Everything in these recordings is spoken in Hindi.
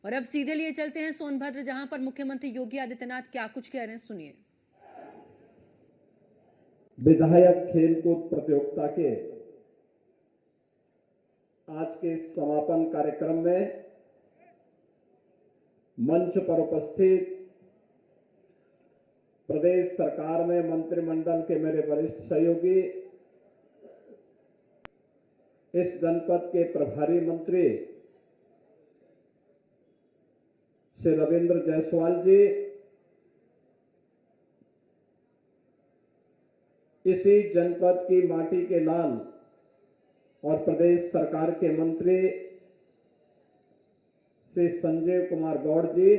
और अब सीधे लिए चलते हैं सोनभद्र, जहां पर मुख्यमंत्री योगी आदित्यनाथ क्या कुछ कह रहे हैं, सुनिए। विधायक खेलकूद प्रतियोगिता के आज के समापन कार्यक्रम में मंच पर उपस्थित प्रदेश सरकार में मंत्रिमंडल के मेरे वरिष्ठ सहयोगी, इस जनपद के प्रभारी मंत्री श्री रविंद्र जायसवाल जी, इसी जनपद की माटी के लाल और प्रदेश सरकार के मंत्री श्री संजय कुमार गौड़ जी,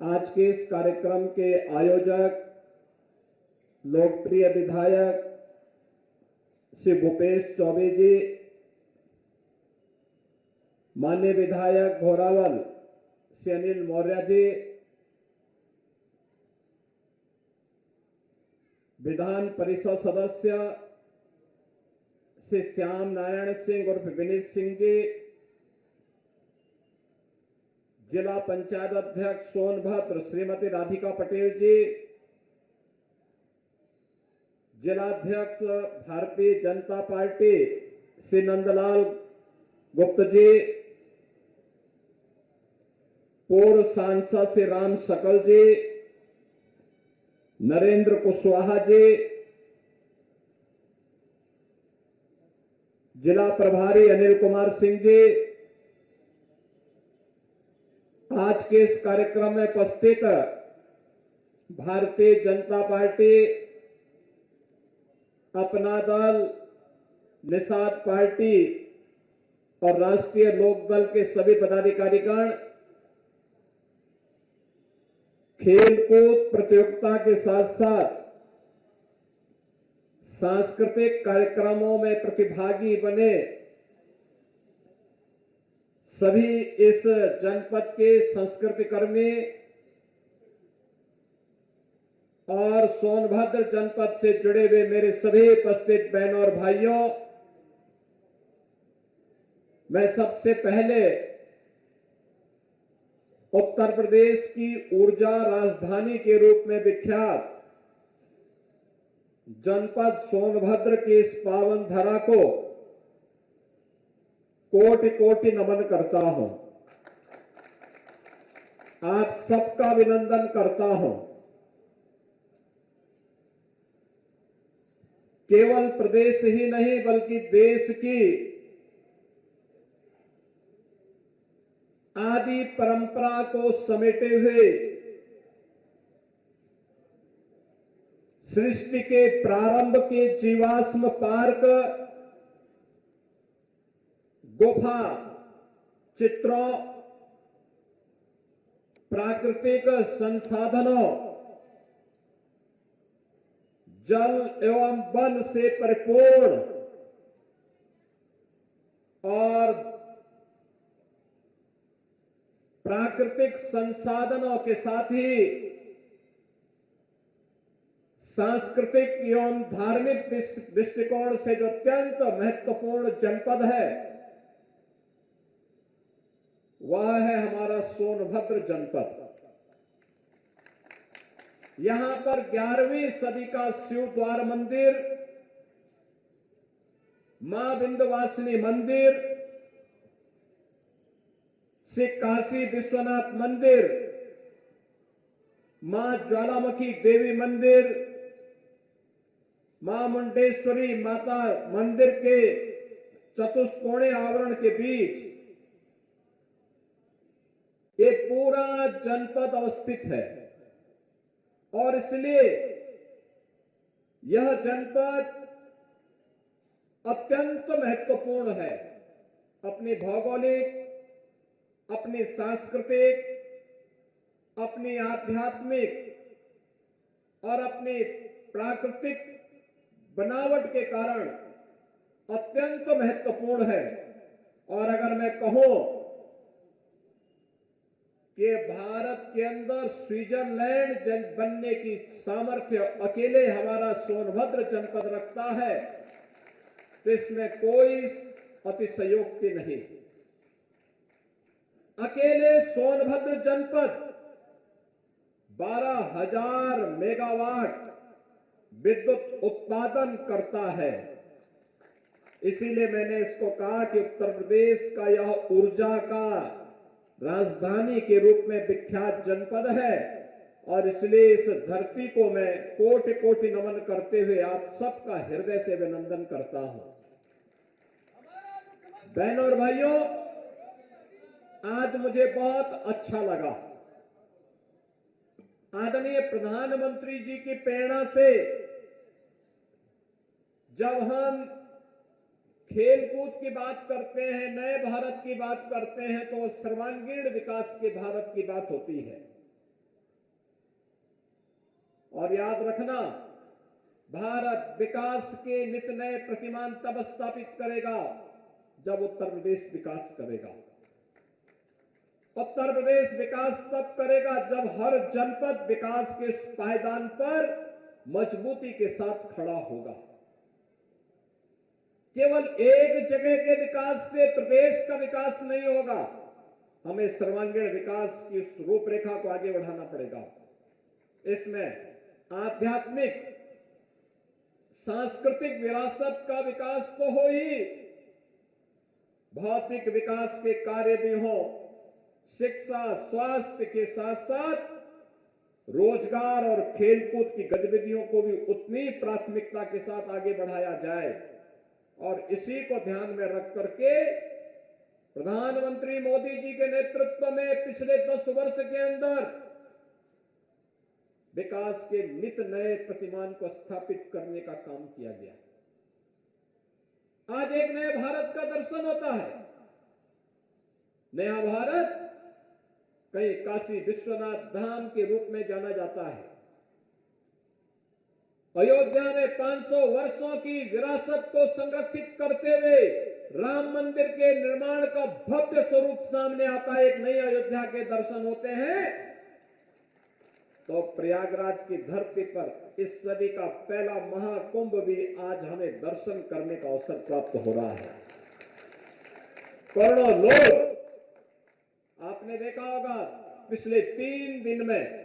आज के इस कार्यक्रम के आयोजक लोकप्रिय विधायक श्री भूपेश चौबे जी, माननीय विधायक घोरावल श्री अनिल मौर्य जी, विधान परिषद सदस्य श्री श्याम नारायण सिंह उर्फ विनीत सिंह जी, जिला पंचायत अध्यक्ष सोनभद्र श्रीमती राधिका पटेल जी, जिलाध्यक्ष भारतीय जनता पार्टी श्री नंदलाल गुप्त जी, पूर्व सांसद श्री राम शकल जी, नरेंद्र कुशवाहा जी, जिला प्रभारी अनिल कुमार सिंह जी, आज के इस कार्यक्रम में उपस्थित भारतीय जनता पार्टी, अपना दल, निषाद पार्टी और राष्ट्रीय लोक दल के सभी पदाधिकारीगण, खेलकूद प्रतियोगिता के साथ साथ सांस्कृतिक कार्यक्रमों में प्रतिभागी बने सभी इस जनपद के संस्कृति कर्मी और सोनभद्र जनपद से जुड़े हुए मेरे सभी उपस्थित बहनों और भाइयों, मैं सबसे पहले उत्तर प्रदेश की ऊर्जा राजधानी के रूप में विख्यात जनपद सोनभद्र की इस पावन धरा को कोटि कोटि नमन करता हूं। आप सबका अभिनंदन करता हूं। केवल प्रदेश ही नहीं बल्कि देश की आदि परंपरा को समेटे हुए, सृष्टि के प्रारंभ के जीवाश्म पार्क, गुफा चित्रों, प्राकृतिक संसाधनों, जल एवं वन से परिपूर्ण और प्राकृतिक संसाधनों के साथ ही सांस्कृतिक एवं धार्मिक दृष्टिकोण से जो अत्यंत महत्वपूर्ण जनपद है वह है हमारा सोनभद्र जनपद। यहां पर 11वीं सदी का शिव द्वार मंदिर, मां विंध्यवासिनी मंदिर, श्री काशी विश्वनाथ मंदिर, मां ज्वालामुखी देवी मंदिर, मां मुंडेश्वरी माता मंदिर के चतुष्कोणीय आवरण के बीच ये पूरा जनपद अवस्थित है और इसलिए यह जनपद अत्यंत महत्वपूर्ण है। अपनी भौगोलिक, अपनी सांस्कृतिक, अपनी आध्यात्मिक और अपनी प्राकृतिक बनावट के कारण अत्यंत महत्वपूर्ण है। और अगर मैं कहूं कि भारत के अंदर स्विट्जरलैंड बनने की सामर्थ्य अकेले हमारा सोनभद्र जनपद रखता है तो इसमें कोई अतिशयोक्ति नहीं। अकेले सोनभद्र जनपद 12,000 मेगावाट विद्युत उत्पादन करता है। इसीलिए मैंने इसको कहा कि उत्तर प्रदेश का यह ऊर्जा का राजधानी के रूप में विख्यात जनपद है और इसलिए इस धरती को मैं कोटि कोटि नमन करते हुए आप सबका हृदय से अभिनंदन करता हूं। बहनों और भाइयों, आज मुझे बहुत अच्छा लगा। आदरणीय प्रधानमंत्री जी की प्रेरणा से जब हम खेलकूद की बात करते हैं, नए भारत की बात करते हैं, तो सर्वांगीण विकास के भारत की बात होती है। और याद रखना, भारत विकास के नित नए प्रतिमान तब स्थापित करेगा जब उत्तर प्रदेश विकास करेगा। उत्तर प्रदेश विकास तब करेगा जब हर जनपद विकास के पायदान पर मजबूती के साथ खड़ा होगा। केवल एक जगह के विकास से प्रदेश का विकास नहीं होगा, हमें सर्वांगीण विकास की उस रूपरेखा को आगे बढ़ाना पड़ेगा। इसमें आध्यात्मिक सांस्कृतिक विरासत का विकास तो हो ही, भौतिक विकास के कार्य भी हो, शिक्षा स्वास्थ्य के साथ साथ रोजगार और खेलकूद की गतिविधियों को भी उतनी प्राथमिकता के साथ आगे बढ़ाया जाए। और इसी को ध्यान में रख करके प्रधानमंत्री मोदी जी के नेतृत्व में पिछले 10 वर्ष के अंदर विकास के नित नए प्रतिमान को स्थापित करने का काम किया गया। आज एक नए भारत का दर्शन होता है। नया भारत कहीं काशी विश्वनाथ धाम के रूप में जाना जाता है। अयोध्या में 500 वर्षों की विरासत को संरक्षित करते हुए राम मंदिर के निर्माण का भव्य स्वरूप सामने आता है। एक नई अयोध्या के दर्शन होते हैं। तो प्रयागराज की धरती पर इस सदी का पहला महाकुंभ भी आज हमें दर्शन करने का अवसर प्राप्त हो रहा है। करोड़ों लोग, आपने देखा होगा पिछले 3 दिन में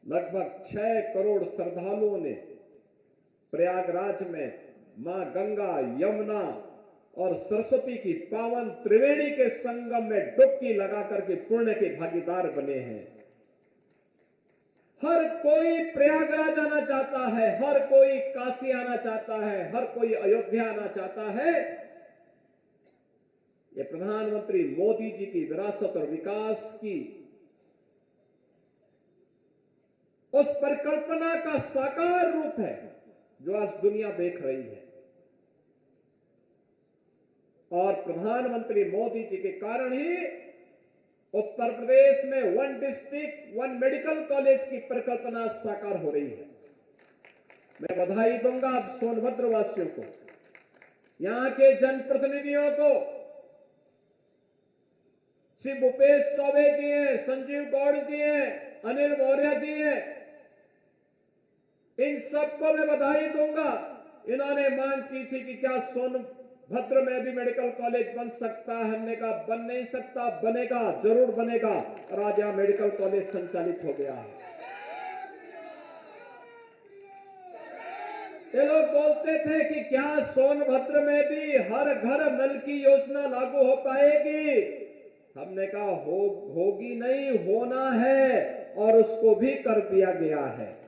लगभग 6 करोड़ श्रद्धालुओं ने प्रयागराज में मां गंगा, यमुना और सरस्वती की पावन त्रिवेणी के संगम में डुबकी लगाकर के पुण्य के भागीदार बने हैं। हर कोई प्रयागराज आना चाहता है, हर कोई काशी आना चाहता है, हर कोई अयोध्या आना चाहता है। ये प्रधानमंत्री मोदी जी की विरासत और विकास की उस परिकल्पना का साकार रूप है जो आज दुनिया देख रही है। और प्रधानमंत्री मोदी जी के कारण ही उत्तर प्रदेश में 1 डिस्ट्रिक्ट 1 मेडिकल कॉलेज की परिकल्पना साकार हो रही है। मैं बधाई दूंगा सोनभद्र वासियों को, यहां के जनप्रतिनिधियों को। श्री भूपेश चौबे जी हैं, संजीव गौड़ जी हैं, अनिल मौर्य जी हैं, इन सबको मैं बधाई दूंगा। इन्होंने मांग की थी कि क्या सोनभद्र में भी मेडिकल कॉलेज बन सकता है। हमने कहा बन नहीं सकता, बनेगा, जरूर बनेगा। और आज यहां मेडिकल कॉलेज संचालित हो गया है। ये लोग बोलते थे कि क्या सोनभद्र में भी हर घर नल की योजना लागू हो पाएगी। हमने कहा होगी नहीं, होना है और उसको भी कर दिया गया है।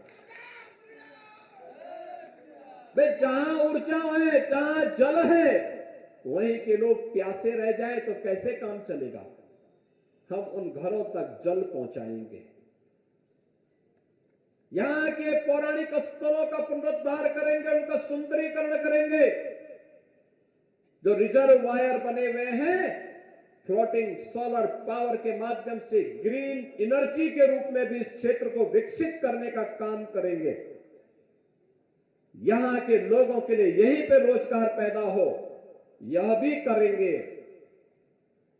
वे जहां ऊर्जा है, जहां जल है, वहीं के लोग प्यासे रह जाए तो कैसे काम चलेगा। हम उन घरों तक जल पहुंचाएंगे। यहां के पौराणिक स्थलों का पुनरुद्धार करेंगे, उनका सुंदरीकरण करेंगे। जो रिजर्वायर बने हुए हैं, फ्लोटिंग सोलर पावर के माध्यम से ग्रीन एनर्जी के रूप में भी इस क्षेत्र को विकसित करने का काम करेंगे। यहां के लोगों के लिए यहीं पे रोजगार पैदा हो, यह भी करेंगे।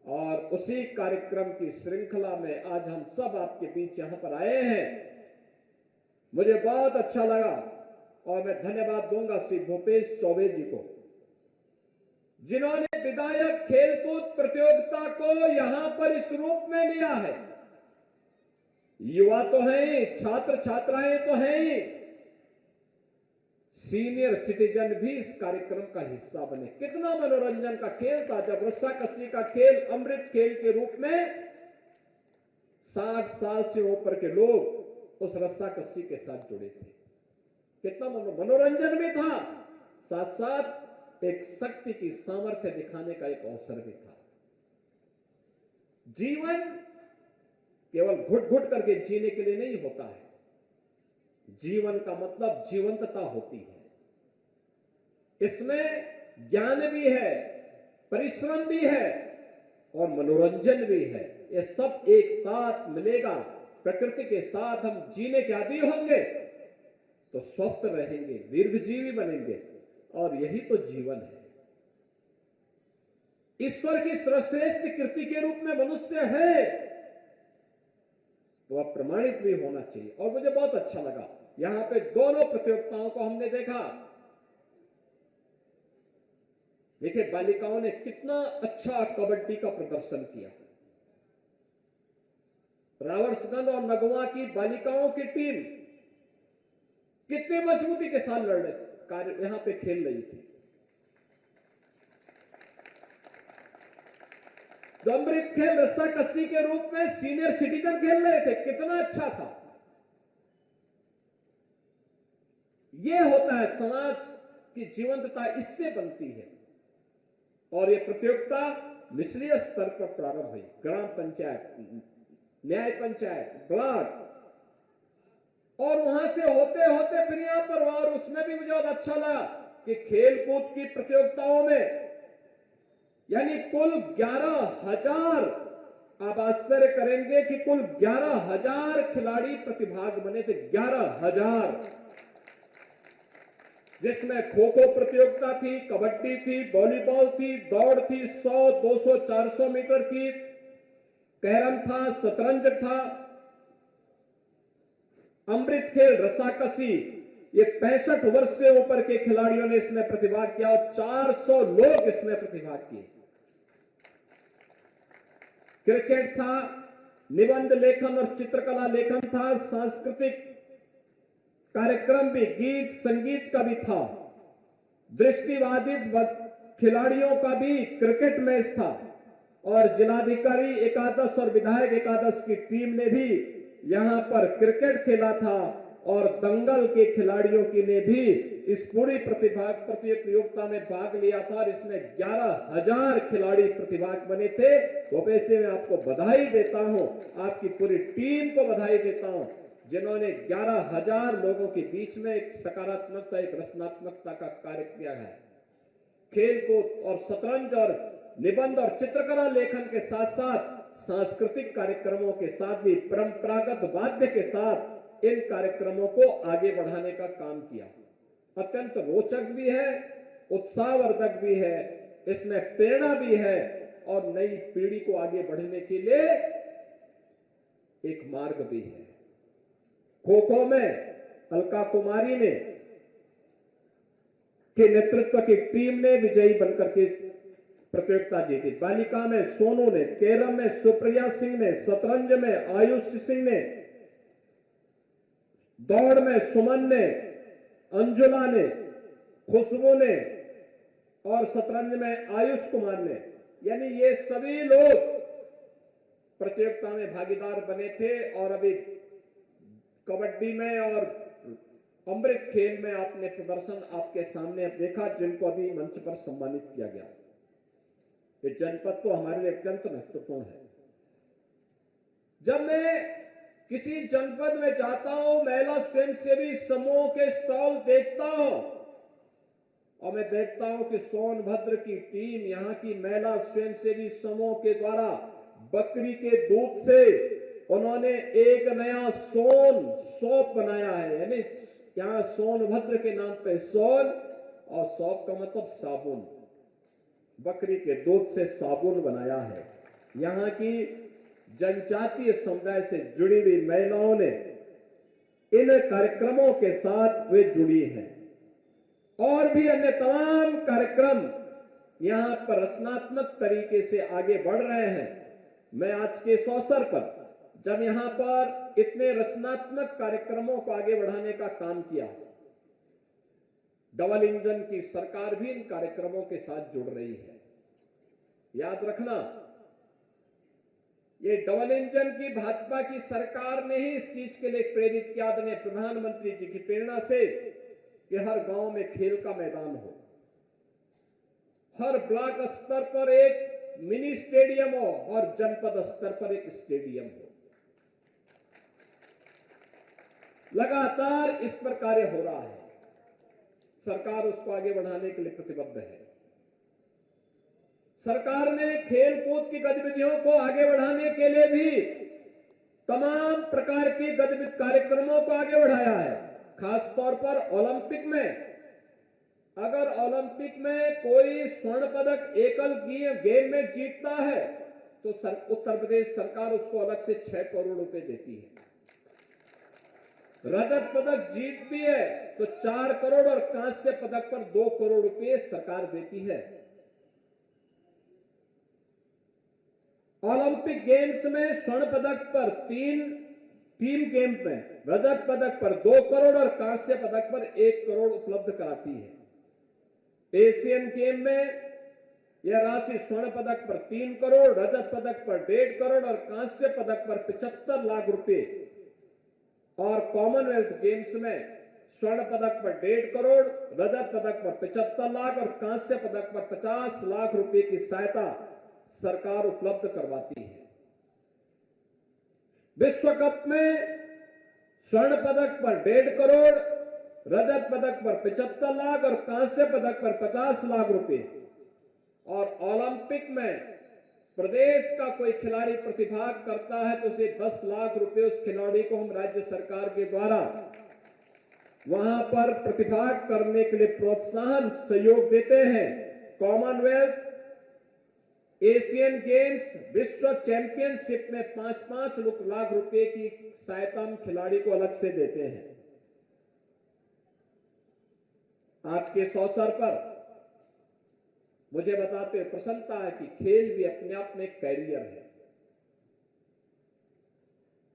और उसी कार्यक्रम की श्रृंखला में आज हम सब आपके बीच यहां पर आए हैं। मुझे बहुत अच्छा लगा और मैं धन्यवाद दूंगा श्री भूपेश चौबे जी को, जिन्होंने विधायक खेलकूद प्रतियोगिता को यहां पर इस रूप में लिया है। युवा तो हैं, छात्र छात्राएं तो हैं, सीनियर सिटीजन भी इस कार्यक्रम का हिस्सा बने। कितना मनोरंजन का खेल था जब रस्साकसी का खेल अमृत खेल के रूप में 60 साल से ऊपर के लोग उस रस्साकसी के साथ जुड़े थे। कितना मनोरंजन भी था, साथ साथ एक शक्ति की सामर्थ्य दिखाने का एक अवसर भी था। जीवन केवल घुट घुट करके जीने के लिए नहीं होता है। जीवन का मतलब जीवंतता होती है। इसमें ज्ञान भी है, परिश्रम भी है और मनोरंजन भी है। ये सब एक साथ मिलेगा। प्रकृति के साथ हम जीने के आदी होंगे तो स्वस्थ रहेंगे, दीर्घजीवी बनेंगे और यही तो जीवन है। ईश्वर की सर्वश्रेष्ठ कृति के रूप में मनुष्य है तो अब प्रमाणित भी होना चाहिए। और मुझे बहुत अच्छा लगा, यहां पे दोनों प्रतियोगिताओं को हमने देखा। देखिए बालिकाओं ने कितना अच्छा कबड्डी का प्रदर्शन किया। रावर्सगंज और नगवा की बालिकाओं की टीम कितनी मजबूती के साथ लड़ रहे यहां पे खेल रही थी। जो अमृत खेल रस्साकसी के रूप में सीनियर सिटीजन खेल रहे थे, कितना अच्छा था। यह होता है समाज की जीवंतता, इससे बनती है। और यह प्रतियोगिता निचले स्तर पर प्रारंभ हुई, ग्राम पंचायत, न्याय पंचायत, ब्लॉक, और वहां से होते होते फिर यहां पर। और उसमें भी मुझे बहुत अच्छा लगा कि खेलकूद की प्रतियोगिताओं में यानी कुल 11,000, आप आश्चर्य करेंगे कि कुल 11,000 खिलाड़ी प्रतिभाग बने थे। 11,000, जिसमें खो खो प्रतियोगिता थी, कबड्डी थी, वॉलीबॉल थी, दौड़ थी, 100, 200, 400 मीटर की, कैरम था, शतरंज था, अमृत खेल, रस्साकसी। ये 65 वर्ष से ऊपर के खिलाड़ियों ने इसमें प्रतिभाग किया और 400 लोग इसमें प्रतिभाग किए। क्रिकेट था, निबंध लेखन और चित्रकला लेखन था, सांस्कृतिक कार्यक्रम भी, गीत संगीत का भी था, दृष्टिबाधित खिलाड़ियों का भी क्रिकेट मैच था और जिलाधिकारी एकादश और विधायक एकादश की टीम ने भी यहां पर क्रिकेट खेला था और दंगल के खिलाड़ियों की ने भी इस पूरी प्रतियोगिता में भाग लिया था और इसमें 11,000 खिलाड़ी प्रतिभाग बने थे। तो वैसे मैं आपको बधाई देता हूं, आपकी पूरी टीम को बधाई देता हूं, जिन्होंने 11,000 लोगों के बीच में एक सकारात्मकता, एक रचनात्मकता का कार्य किया है। खेलकूद और शतरंज और निबंध और चित्रकला लेखन के साथ साथ सांस्कृतिक कार्यक्रमों के साथ भी परंपरागत वाद्य के साथ इन कार्यक्रमों को आगे बढ़ाने का काम किया। अत्यंत रोचक भी है, उत्साहवर्धक भी है, इसमें प्रेरणा भी है और नई पीढ़ी को आगे बढ़ने के लिए एक मार्ग भी है। खो खो में अलका कुमारी ने के नेतृत्व की टीम ने विजयी बनकर के प्रतियोगिता जीती। बालिका में सोनू ने, कैरम में सुप्रिया सिंह ने, शतरंज में आयुष सिंह ने, दौड़ में सुमन ने, अंजुला ने, खुशबू ने और शतरंज में आयुष कुमार ने, यानी ये सभी लोग प्रतियोगिता में भागीदार बने थे। और अभी कबड्डी में और अमृत खेल में आपने प्रदर्शन आपके सामने देखा, जिनको अभी मंच पर सम्मानित किया गया। ये जनपद तो हमारे लिए अत्यंत महत्वपूर्ण है। जब मैं किसी जनपद में जाता हूं, महिला स्वयंसेवी समूह के स्टॉल देखता हूं और मैं देखता हूं कि सोनभद्र की टीम, यहां की महिला स्वयंसेवी समूह के द्वारा बकरी के दूध से उन्होंने एक नया सौंप बनाया है। यानी यहां सोनभद्र के नाम पे सोन और सौंप का मतलब साबुन, बकरी के दूध से साबुन बनाया है। यहां की जनजातीय समुदाय से जुड़ी हुई महिलाओं ने इन कार्यक्रमों के साथ वे जुड़ी हैं और भी अन्य तमाम कार्यक्रम यहां पर रचनात्मक तरीके से आगे बढ़ रहे हैं। मैं आज के इस अवसर पर जब यहां पर इतने रचनात्मक कार्यक्रमों को आगे बढ़ाने का काम किया, डबल इंजन की सरकार भी इन कार्यक्रमों के साथ जुड़ रही है। याद रखना, ये डबल इंजन की भाजपा की सरकार ने ही इस चीज के लिए प्रेरित किया, आदरणीय प्रधानमंत्री जी की प्रेरणा से, कि हर गांव में खेल का मैदान हो, हर ब्लॉक स्तर पर एक मिनी स्टेडियम हो और जनपद स्तर पर एक स्टेडियम हो। लगातार इस पर कार्य हो रहा है। सरकार उसको आगे बढ़ाने के लिए प्रतिबद्ध है। सरकार ने खेल कूद की गतिविधियों को आगे बढ़ाने के लिए भी तमाम प्रकार के गतिविधि कार्यक्रमों को आगे बढ़ाया है। खासतौर पर ओलंपिक में, अगर ओलंपिक में कोई स्वर्ण पदक एकल गेम में जीतता है तो उत्तर प्रदेश सरकार उसको अलग से 6 करोड़ रुपए देती है। रजत पदक जीतती है तो 4 करोड़ और कांस्य पदक पर 2 करोड़ रुपए सरकार देती है। ओलंपिक गेम्स में स्वर्ण पदक पर 3 टीम गेम में रजत पदक पर 2 करोड़ और कांस्य पदक पर 1 करोड़ उपलब्ध कराती है। एशियन गेम में यह राशि स्वर्ण पदक पर 3 करोड़, रजत पदक पर 1.5 करोड़ और कांस्य पदक पर 75 लाख रुपए, और कॉमनवेल्थ गेम्स में स्वर्ण पदक पर 1.5 करोड़, रजत पदक पर 75 लाख और कांस्य पदक पर 50 लाख रुपए की सहायता सरकार उपलब्ध करवाती है। विश्व कप में स्वर्ण पदक पर 1.5 करोड़, रजत पदक पर 75 लाख और कांस्य पदक पर 50 लाख रुपए, और ओलंपिक में प्रदेश का कोई खिलाड़ी प्रतिभाग करता है तो उसे 10 लाख रुपए उस खिलाड़ी को हम राज्य सरकार के द्वारा वहां पर प्रतिभाग करने के लिए प्रोत्साहन सहयोग देते हैं। कॉमनवेल्थ, एशियन गेम्स, विश्व चैंपियनशिप में 5-5 लाख रुपए की सहायता हम खिलाड़ी को अलग से देते हैं। आज के इस अवसर पर मुझे बताते हुए प्रसन्नता है कि खेल भी अपने आप में एक कैरियर है।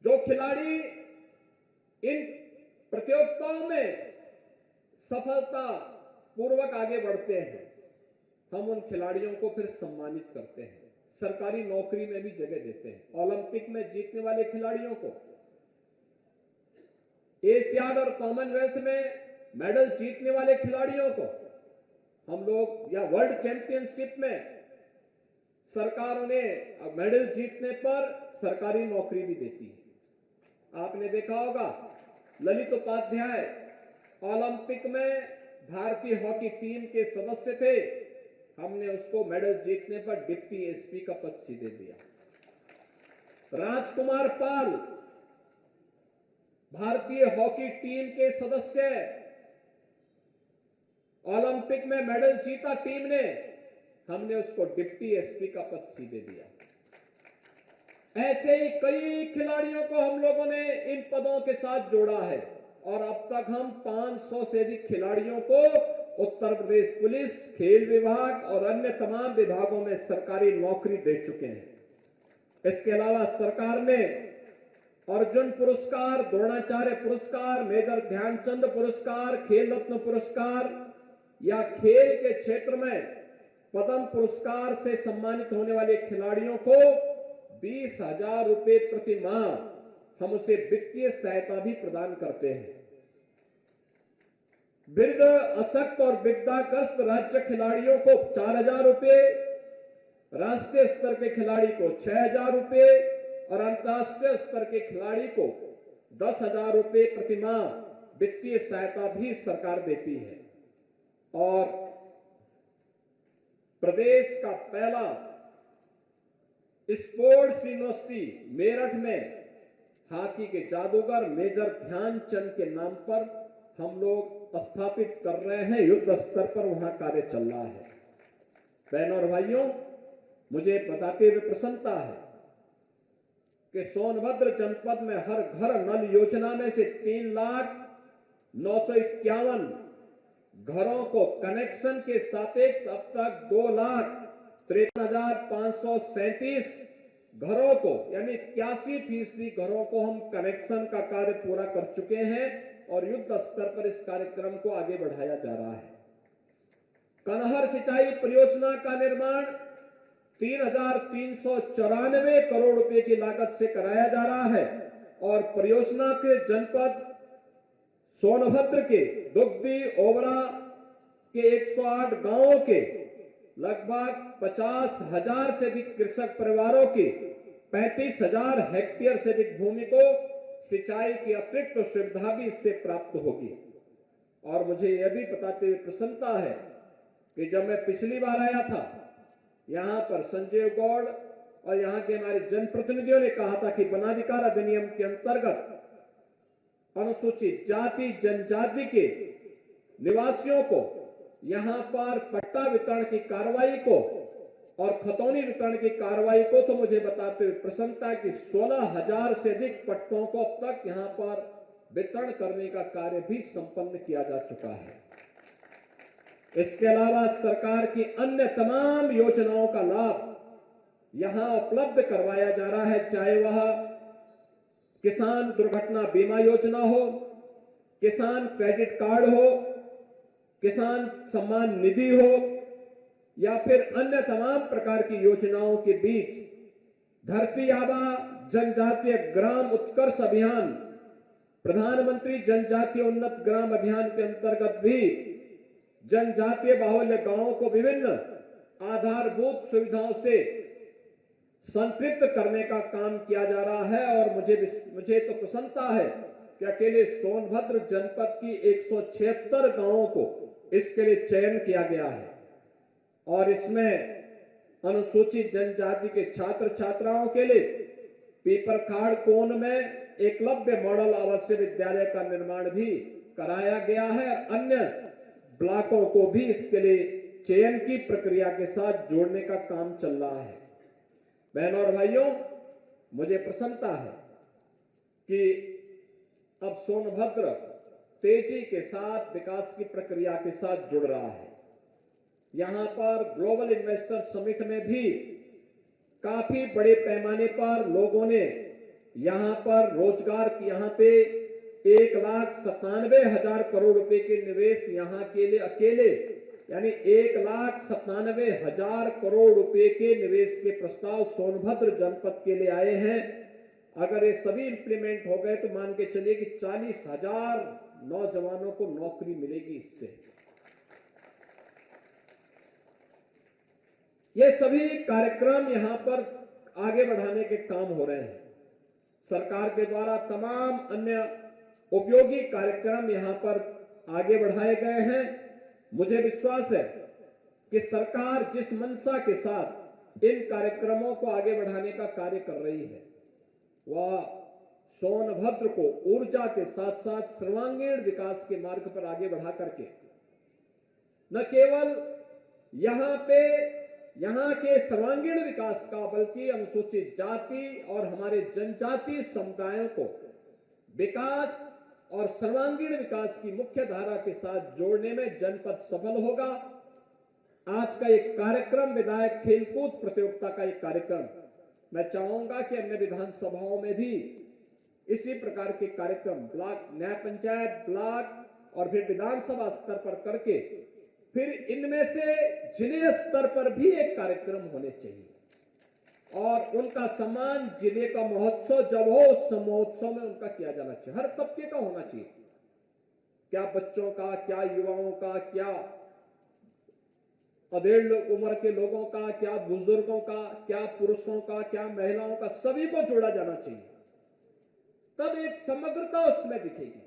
जो खिलाड़ी इन प्रतियोगिताओं में सफलता पूर्वक आगे बढ़ते हैं, हम उन खिलाड़ियों को फिर सम्मानित करते हैं, सरकारी नौकरी में भी जगह देते हैं। ओलंपिक में जीतने वाले खिलाड़ियों को, एशियाड और कॉमनवेल्थ में मेडल जीतने वाले खिलाड़ियों को हम लोग, या वर्ल्ड चैंपियनशिप में सरकार उन्हें मेडल जीतने पर सरकारी नौकरी भी देती है। आपने देखा होगा, ललित उपाध्याय ओलंपिक में भारतीय हॉकी टीम के सदस्य थे, हमने उसको मेडल जीतने पर डिप्टी एसपी का पद सीधे दिया। राजकुमार पाल भारतीय हॉकी टीम के सदस्य, ओलंपिक में मेडल जीता टीम ने, हमने उसको डिप्टी एसपी का पद सीधे दिया। ऐसे ही कई खिलाड़ियों को हम लोगों ने इन पदों के साथ जोड़ा है, और अब तक हम 500 से अधिक खिलाड़ियों को उत्तर प्रदेश पुलिस, खेल विभाग और अन्य तमाम विभागों में सरकारी नौकरी दे चुके हैं। इसके अलावा सरकार ने अर्जुन पुरस्कार, द्रोणाचार्य पुरस्कार, मेजर ध्यानचंद पुरस्कार, खेल रत्न पुरस्कार या खेल के क्षेत्र में पद्म पुरस्कार से सम्मानित होने वाले खिलाड़ियों को 20,000 रुपए प्रति माह हम उसे वित्तीय सहायता भी प्रदान करते हैं। वृद्ध, अशक्त और विकलांगग्रस्त राज्य खिलाड़ियों को 4,000 रुपए, राष्ट्रीय स्तर के खिलाड़ी को 6,000 रुपए और अंतर्राष्ट्रीय स्तर के खिलाड़ी को 10,000 रुपए प्रति माह वित्तीय सहायता भी सरकार देती है। और प्रदेश का पहला स्पोर्ट्स यूनिवर्सिटी मेरठ में हॉकी के जादूगर मेजर ध्यानचंद के नाम पर हम लोग स्थापित कर रहे हैं। युद्ध स्तर पर वहां कार्य चल रहा है। बहनों और भाइयों, मुझे बताते हुए प्रसन्नता है कि सोनभद्र जनपद में हर घर नल योजना में से 3,951 घरों को कनेक्शन के सापेक्ष अब तक 2,53,537 घरों को यानी 81% घरों को हम कनेक्शन का कार्य पूरा कर चुके हैं और युद्ध स्तर पर इस कार्यक्रम को आगे बढ़ाया जा रहा है। कनहर सिंचाई परियोजना का निर्माण 3,394 करोड़ रुपए की लागत से कराया जा रहा है और परियोजना के जनपद सोनभद्र के दुग्धी ओबरा के 108 गांवों के लगभग 50,000 से अधिक कृषक परिवारों की 35,000 हेक्टेयर से अधिक भूमि को सिंचाई की अतिरिक्त सुविधा भी इससे प्राप्त होगी। और मुझे यह भी बताते हुए प्रसन्नता है कि जब मैं पिछली बार आया था यहां पर संजय गौड़ और यहां के हमारे जनप्रतिनिधियों ने कहा था कि वनाधिकार अधिनियम के अंतर्गत अनुसूचित जाति जनजाति के निवासियों को यहां पर पट्टा वितरण की कार्रवाई को और खतौनी वितरण की कार्रवाई को तो मुझे बताते हुए प्रसन्नता कि 16,000 से अधिक पट्टों को अब तक यहां पर वितरण करने का कार्य भी संपन्न किया जा चुका है। इसके अलावा सरकार की अन्य तमाम योजनाओं का लाभ यहां उपलब्ध करवाया जा रहा है, चाहे वह किसान दुर्घटना बीमा योजना हो, किसान क्रेडिट कार्ड हो, किसान सम्मान निधि हो या फिर अन्य तमाम प्रकार की योजनाओं के बीच धरती आबा जनजातीय ग्राम उत्कर्ष अभियान, प्रधानमंत्री जनजातीय उन्नत ग्राम अभियान के अंतर्गत भी जनजातीय बाहुल्य गांवों को विभिन्न आधारभूत सुविधाओं से संतृप्त करने का काम किया जा रहा है। और मुझे तो प्रसन्नता है कि अकेले सोनभद्र जनपद की 176 गांवों को इसके लिए चयन किया गया है और इसमें अनुसूचित जनजाति के छात्र छात्राओं के लिए पीपरखाड़ कोन में एकलव्य मॉडल आवासीय विद्यालय का निर्माण भी कराया गया है। अन्य ब्लॉकों को भी इसके लिए चयन की प्रक्रिया के साथ जोड़ने का काम चल रहा है। बहनों और भाइयों, मुझे प्रसन्नता है कि अब सोनभद्र तेजी के साथ विकास की प्रक्रिया के साथ जुड़ रहा है। यहां पर ग्लोबल इन्वेस्टर समिट में भी काफी बड़े पैमाने पर लोगों ने यहां पर रोजगार की यहां पे 1,97,000 करोड़ रुपए के निवेश यहां के लिए अकेले यानी 1,97,000 करोड़ रुपए के निवेश के प्रस्ताव सोनभद्र जनपद के लिए आए हैं। अगर ये सभी इंप्लीमेंट हो गए तो मान के चलिए कि 40,000 नौजवानों को नौकरी मिलेगी इससे। ये सभी कार्यक्रम यहां पर आगे बढ़ाने के काम हो रहे हैं। सरकार के द्वारा तमाम अन्य उपयोगी कार्यक्रम यहां पर आगे बढ़ाए गए हैं। मुझे विश्वास है कि सरकार जिस मंशा के साथ इन कार्यक्रमों को आगे बढ़ाने का कार्य कर रही है वह सोनभद्र को ऊर्जा के साथ साथ सर्वांगीण विकास के मार्ग पर आगे बढ़ा करके न केवल यहां के सर्वांगीण विकास का बल्कि अनुसूचित जाति और हमारे जनजातीय समुदायों को विकास और सर्वांगीण विकास की मुख्य धारा के साथ जोड़ने में जनपद सफल होगा। आज का एक कार्यक्रम विधायक खेलकूद प्रतियोगिता का एक कार्यक्रम मैं चाहूंगा कि अन्य विधानसभाओं में भी इसी प्रकार के कार्यक्रम ब्लॉक न्याय पंचायत ब्लॉक और फिर विधानसभा स्तर पर करके फिर इनमें से जिले स्तर पर भी एक कार्यक्रम होने चाहिए और उनका सम्मान जिले का महोत्सव जब हो उस महोत्सव में उनका किया जाना चाहिए। हर तबके का होना चाहिए, क्या बच्चों का, क्या युवाओं का, क्या अधेड़ उम्र के लोगों का, क्या बुजुर्गों का, क्या पुरुषों का, क्या महिलाओं का, सभी को जोड़ा जाना चाहिए। तब एक समग्रता उसमें दिखेगी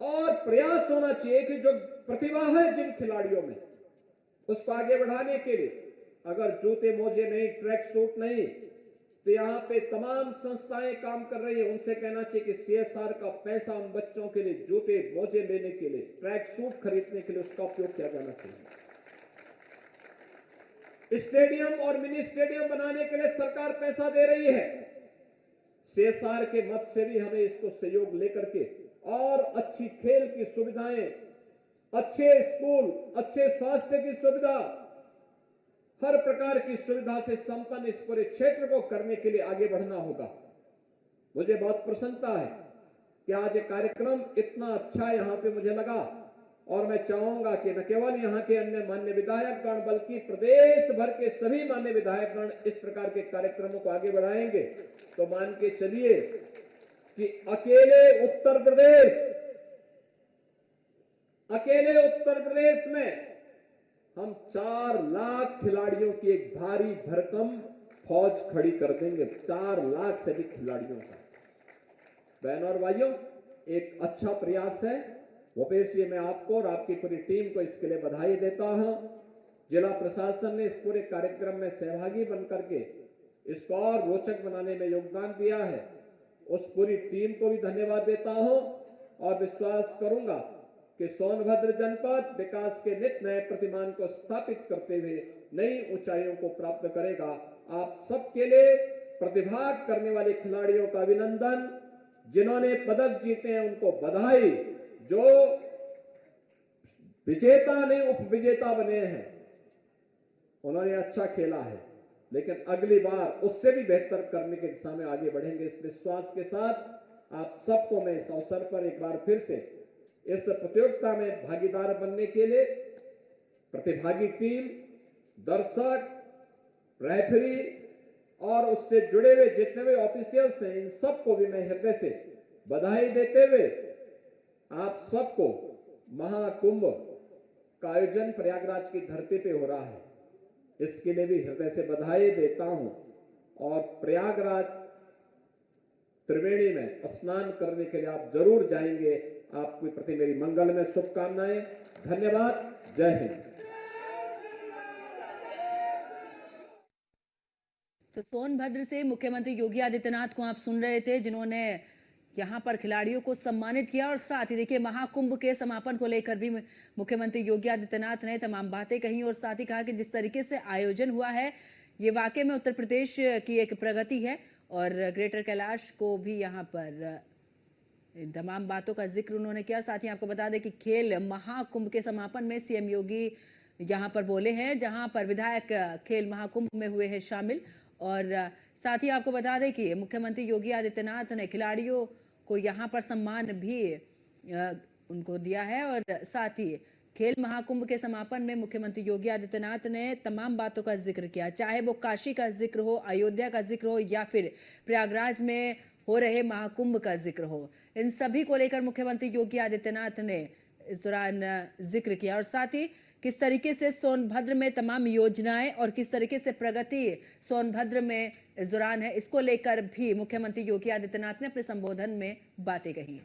और प्रयास होना चाहिए कि जो प्रतिभा है जिन खिलाड़ियों में उसको आगे बढ़ाने के लिए अगर जूते मोजे नहीं, ट्रैक सूट नहीं, तो यहां पे तमाम संस्थाएं काम कर रही है। उनसे कहना चाहिए कि सीएसआर का पैसा उन बच्चों के लिए जूते मोजे लेने के लिए, ट्रैक सूट खरीदने के लिए उसका उपयोग किया जाना चाहिए। स्टेडियम और मिनी स्टेडियम बनाने के लिए सरकार पैसा दे रही है। सीएसआर के मत से भी हमें इसको सहयोग लेकर के और अच्छी खेल की सुविधाएं अच्छे स्कूल, अच्छे स्वास्थ्य की सुविधा, हर प्रकार की सुविधा से संपन्न इस पूरे क्षेत्र को करने के लिए आगे बढ़ना होगा। मुझे बहुत प्रसन्नता है कि आज ये कार्यक्रम इतना अच्छा यहां पे मुझे लगा, और मैं चाहूंगा कि न केवल यहां के अन्य मान्य विधायकगण बल्कि प्रदेश भर के सभी मान्य विधायकगण इस प्रकार के कार्यक्रमों को आगे बढ़ाएंगे। तो मान के चलिए कि अकेले उत्तर प्रदेश में हम 4 लाख खिलाड़ियों की एक भारी भरकम फौज खड़ी कर देंगे। 4 लाख से अधिक खिलाड़ियों का। बहनों और भाइयों, एक अच्छा प्रयास है। भूपेश जी, मैं आपको और आपकी पूरी टीम को इसके लिए बधाई देता हूं। जिला प्रशासन ने इस पूरे कार्यक्रम में सहभागी बनकर के इसको और रोचक बनाने में योगदान दिया है। उस पूरी टीम को भी धन्यवाद देता हूं और विश्वास करूंगा कि सोनभद्र जनपद विकास के नित नए प्रतिमान को स्थापित करते हुए नई ऊंचाइयों को प्राप्त करेगा। आप सबके लिए प्रतिभाग करने वाले खिलाड़ियों का अभिनंदन, जिन्होंने पदक जीते हैं उनको बधाई, जो विजेता ने उपविजेता बने हैं उन्होंने अच्छा खेला है, लेकिन अगली बार उससे भी बेहतर करने की दिशा में आगे बढ़ेंगे। इस विश्वास के साथ आप सबको मैं इस अवसर पर एक बार फिर से इस प्रतियोगिता में भागीदार बनने के लिए प्रतिभागी टीम, दर्शक, रेफरी और उससे जुड़े हुए जितने भी ऑफिशियल्स हैं, इन सबको भी मैं हृदय से बधाई देते हुए आप सबको महाकुंभ का आयोजन प्रयागराज की धरती पे हो रहा है, इसके लिए भी हृदय से बधाई देता हूं। और प्रयागराज त्रिवेणी में स्नान करने के लिए आप जरूर जाएंगे। आपके प्रति मेरी मंगलमय शुभकामनाएं। धन्यवाद। जय हिंद। तो सोनभद्र से मुख्यमंत्री योगी आदित्यनाथ को आप सुन रहे थे, जिन्होंने यहाँ पर खिलाड़ियों को सम्मानित किया और साथ ही देखिए महाकुंभ के समापन को लेकर भी मुख्यमंत्री योगी आदित्यनाथ ने तमाम बातें कही और साथ ही कहा कि जिस तरीके से आयोजन हुआ है ये वाकई में उत्तर प्रदेश की एक प्रगति है और ग्रेटर कैलाश को भी यहाँ पर इन तमाम बातों का जिक्र उन्होंने किया। साथ ही आपको बता दें कि खेल महाकुंभ के समापन में सीएम योगी यहाँ पर बोले हैं, जहां पर विधायक खेल महाकुंभ में हुए हैं शामिल। और साथ ही आपको बता दें कि मुख्यमंत्री योगी आदित्यनाथ ने खिलाड़ियों को यहाँ पर सम्मान भी उनको दिया है और साथ ही खेल महाकुंभ के समापन में मुख्यमंत्री योगी आदित्यनाथ ने तमाम बातों का जिक्र किया, चाहे वो काशी का जिक्र हो, अयोध्या का जिक्र हो या फिर प्रयागराज में हो रहे महाकुंभ का जिक्र हो। इन सभी को लेकर मुख्यमंत्री योगी आदित्यनाथ ने इस दौरान जिक्र किया और साथ ही किस तरीके से सोनभद्र में तमाम योजनाएं और किस तरीके से प्रगति सोनभद्र में इस दौरान है, इसको लेकर भी मुख्यमंत्री योगी आदित्यनाथ ने अपने संबोधन में बातें कही।